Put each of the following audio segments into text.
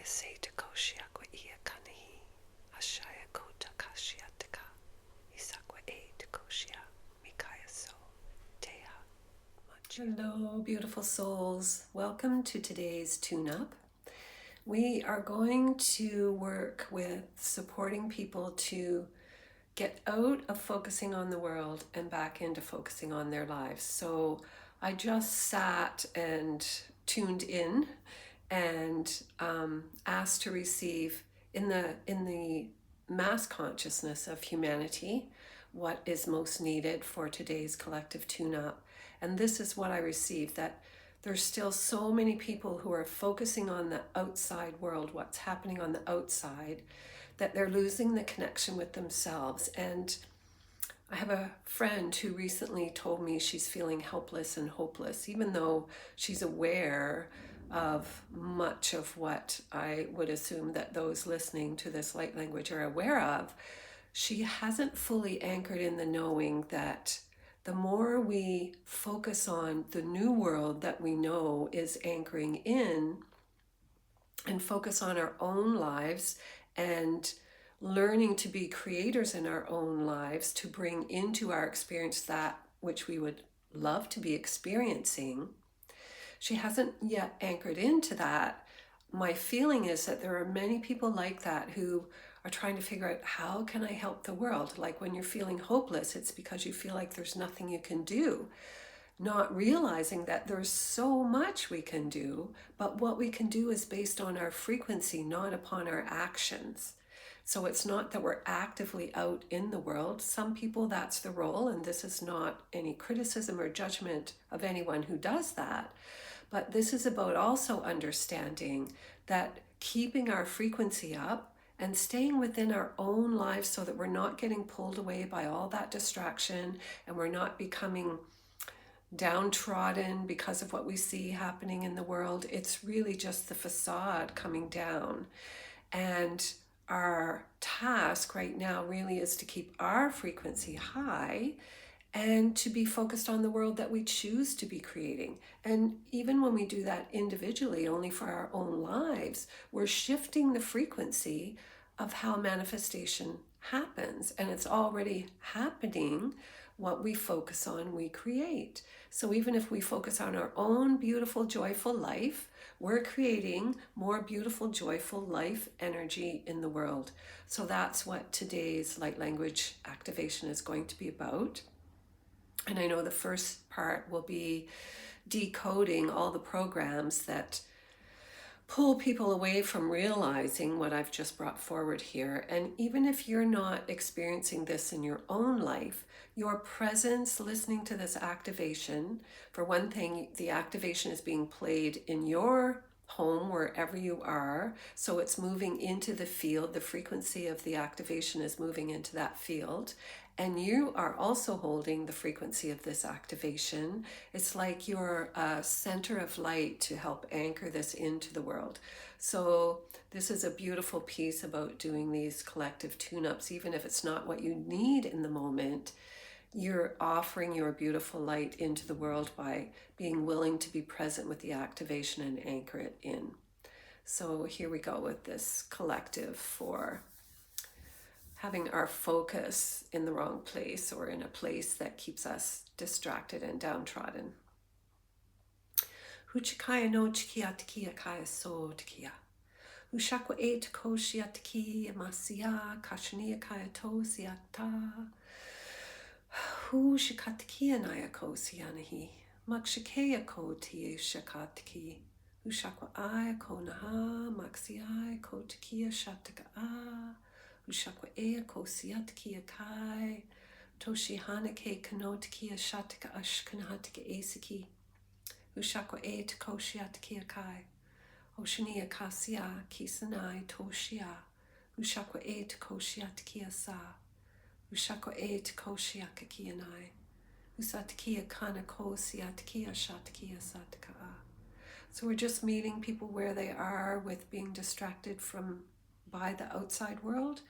Mikaya se takoshia kwa ia kanihi. Ashaya kota kashiataka. Isakwa e takoshia. Mikaya so. Teha. Hello, beautiful souls. Welcome to today's tune-up. We are going to work with supporting people to get out of focusing on the world and back into focusing on their lives. So I just sat and tuned in and asked to receive in the mass consciousness of humanity what is most needed for today's collective tune-up. And this is what I received, that there's still so many people who are focusing on the outside world, what's happening on the outside, that they're losing the connection with themselves. And I have a friend who recently told me she's feeling helpless and hopeless, even though she's aware of much of what I would assume that those listening to this light language are aware of. She hasn't fully anchored in the knowing that the more we focus on the new world that we know is anchoring in, and focus on our own lives and learning to be creators in our own lives, to bring into our experience that which we would love to be experiencing. She hasn't yet anchored into that. My feeling is that there are many people like that who are trying to figure out, how can I help the world? Like when you're feeling hopeless, it's because you feel like there's nothing you can do. Not realizing that there's so much we can do, but what we can do is based on our frequency, not upon our actions. So it's not that we're actively out in the world. Some people, that's the role, and this is not any criticism or judgment of anyone who does that. But this is about also understanding that keeping our frequency up and staying within our own lives so that we're not getting pulled away by all that distraction, and we're not becoming downtrodden because of what we see happening in the world. It's really just the facade coming down. And our task right now really is to keep our frequency high and to be focused on the world that we choose to be creating. And even when we do that individually, only for our own lives, we're shifting the frequency of how manifestation happens. And it's already happening. What we focus on, we create. So even if we focus on our own beautiful, joyful life, we're creating more beautiful, joyful life energy in the world. So that's what today's light language activation is going to be about. And I know the first part will be decoding all the programs that pull people away from realizing what I've just brought forward here. And even if you're not experiencing this in your own life, your presence listening to this activation, for one thing, the activation is being played in your home, wherever you are. So it's moving into the field. The frequency of the activation is moving into that field. And you are also holding the frequency of this activation. It's like you're a center of light to help anchor this into the world. So this is a beautiful piece about doing these collective tune-ups. Even if it's not what you need in the moment, you're offering your beautiful light into the world by being willing to be present with the activation and anchor it in. So here we go with this collective for having our focus in the wrong place, or in a place that keeps us distracted and downtrodden. Huchikaya no chikia tikia kaya so tikia. Ushakwa e tako shia tikia masia kashania kaya to siata. Hu shikatikia naya ko sianahi. Makshikeya ko tie shakatiki. Ushakwa aya ko naha maksiai ko tikia shataka a. Ushakwa ea ko siatkia kai, toshi hanake kanotkia shatika ashkanahatika asiki. Ushakwa ea tako shiatkia kai, oshania kasia kisanai toshia. Ushakwa ea tako shiatkia sa. Ushakwa ea tako shiakakia nai. Usatkia kana ko siatkia shatkia sataka a. So we're just meeting people where they are with being distracted by the outside world.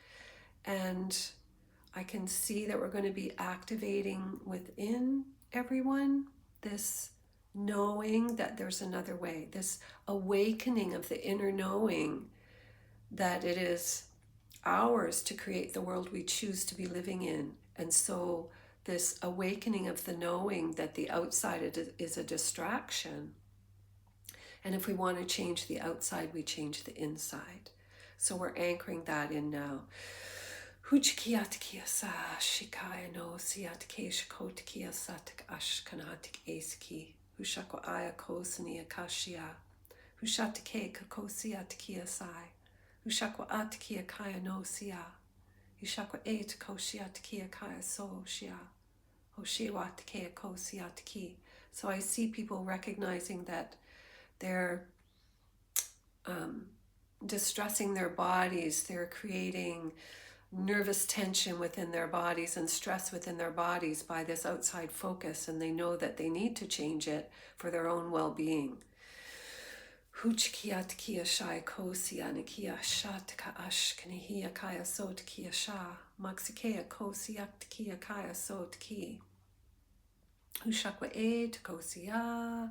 And I can see that we're going to be activating within everyone this knowing that there's another way, this awakening of the inner knowing that it is ours to create the world we choose to be living in. And so this awakening of the knowing that the outside is a distraction. And if we want to change the outside, we change the inside. So we're anchoring that in now. Huchikiatkia sa shikaya no siatke shakotikia satik ashkanatik eski. Hushako aya kosani akashia. Hushatike kakosiatkia sai. Hushako atkia kaya no sia. Hushako et koshiatkia kaya so shia. Hoshiwatke kosiatki. So I see people recognizing that they're distressing their bodies, they're creating nervous tension within their bodies and stress within their bodies by this outside focus, and they know that they need to change it for their own well-being. Huchkiat kia shai kosian kia shatka ashkaniya kaya sot kia sha maxikea kosiat kia kaya sot ki. Hushakwa e kosia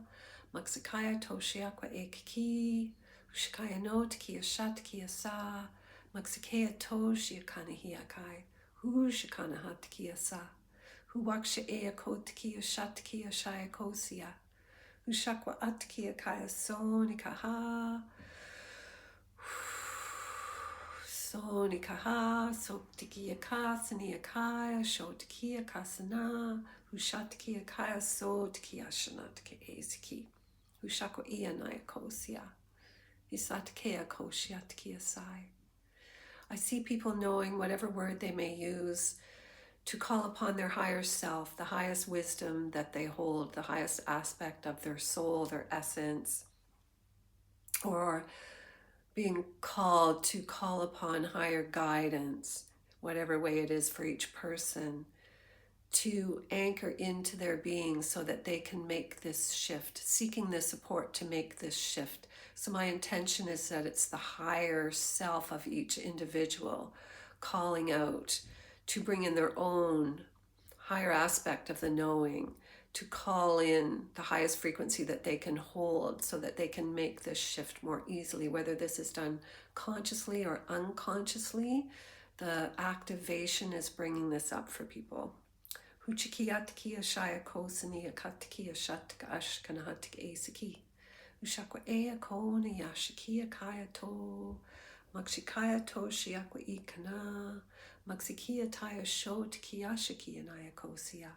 maxikaya toshiakwa e kiki. Hushkaya no kia shat kia sa maxikea toshia kana hiakai. Hushkana hat kia sa. Huwaksha e kot kia shat kia shaya kosia. Hushakwa atkia kaya sonikaha. Sonikaha, soptikia kasania kaya, shotkia kasana, hushatkia kaya sotkia shanatke esiki. Hushako ianaya kosia. Isatkea koshiatkia sai. I see people knowing whatever word they may use to call upon their higher self, the highest wisdom that they hold, the highest aspect of their soul, their essence, or being called to call upon higher guidance, whatever way it is for each person, to anchor into their being so that they can make this shift, seeking the support to make this shift. So my intention is that it's the higher self of each individual calling out to bring in their own higher aspect of the knowing, to call in the highest frequency that they can hold so that they can make this shift more easily, whether this is done consciously or unconsciously. The activation is bringing this up for people. Huchikiatkia shaya kosania katkia shatka ashkanahatik esiki. Ushakwa ea kona yashikia kaya to. Makshikaya to shiakwa ikana. Maksikia taya shot kiyashiki anaya kosia.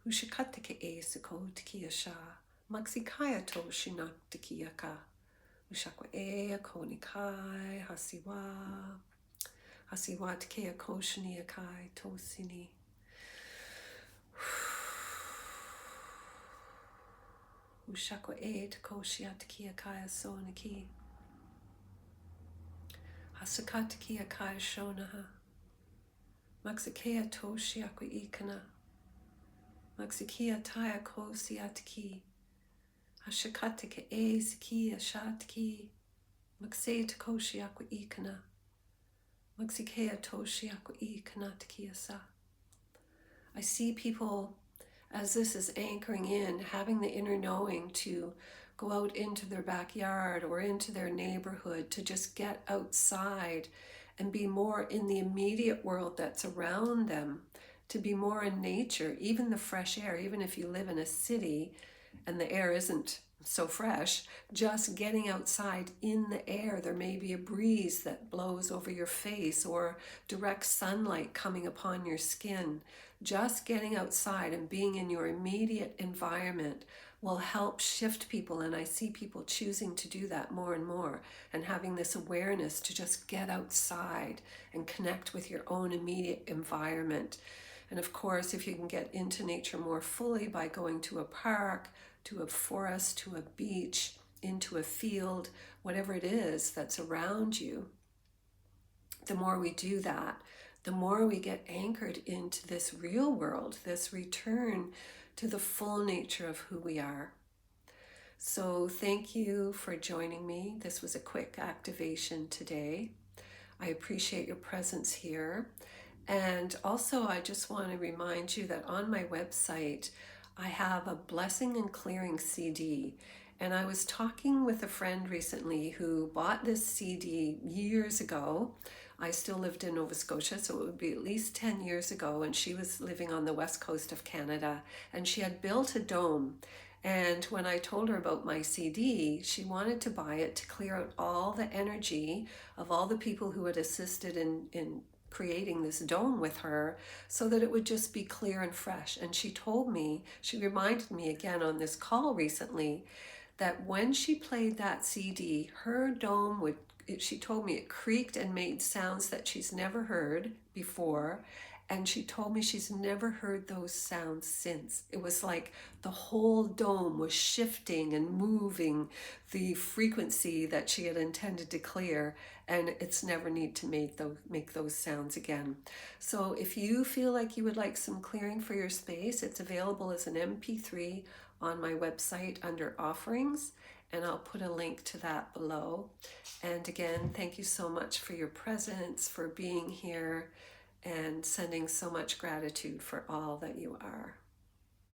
Ushikatike esiko tikia sha. Maksikaya to shinaktikia ka. Ushakwa ea konikai hasiwa. Hasiwa tikia koshania kai tosini. Ushako e takoshiat kia kaya sonaki. Hasakat kia kaya shonaha. Maxikea toshiaku ikana. Maxikia taya kosiat ki. Hashakatike e siki ashat ki. Maxe takoshiaku ikana. Maxikea toshiaku ikana takia sa. I see people, as this is anchoring in, having the inner knowing to go out into their backyard or into their neighborhood, to just get outside and be more in the immediate world that's around them, to be more in nature, even the fresh air. Even if you live in a city and the air isn't so fresh, just getting outside in the air. There may be a breeze that blows over your face or direct sunlight coming upon your skin. Just getting outside and being in your immediate environment will help shift people, and I see people choosing to do that more and more, and having this awareness to just get outside and connect with your own immediate environment. And of course, if you can get into nature more fully by going to a park, to a forest, to a beach, into a field, whatever it is that's around you, the more we do that, the more we get anchored into this real world, this return to the full nature of who we are. So thank you for joining me. This was a quick activation today. I appreciate your presence here. And also, I just want to remind you that on my website, I have a Blessing and Clearing CD. And I was talking with a friend recently who bought this CD years ago. I still lived in Nova Scotia, so it would be at least 10 years ago, and she was living on the west coast of Canada, and she had built a dome. And when I told her about my CD, she wanted to buy it to clear out all the energy of all the people who had assisted in creating this dome with her, so that it would just be clear and fresh. And she told me, she reminded me again on this call recently, that when she played that CD, her dome would, she told me it creaked and made sounds that she's never heard before. And she told me she's never heard those sounds since. It was like the whole dome was shifting and moving the frequency that she had intended to clear, and it's never need to make those sounds again. So if you feel like you would like some clearing for your space, it's available as an MP3 on my website under offerings, and I'll put a link to that below. And again, thank you so much for your presence, for being here, and sending so much gratitude for all that you are.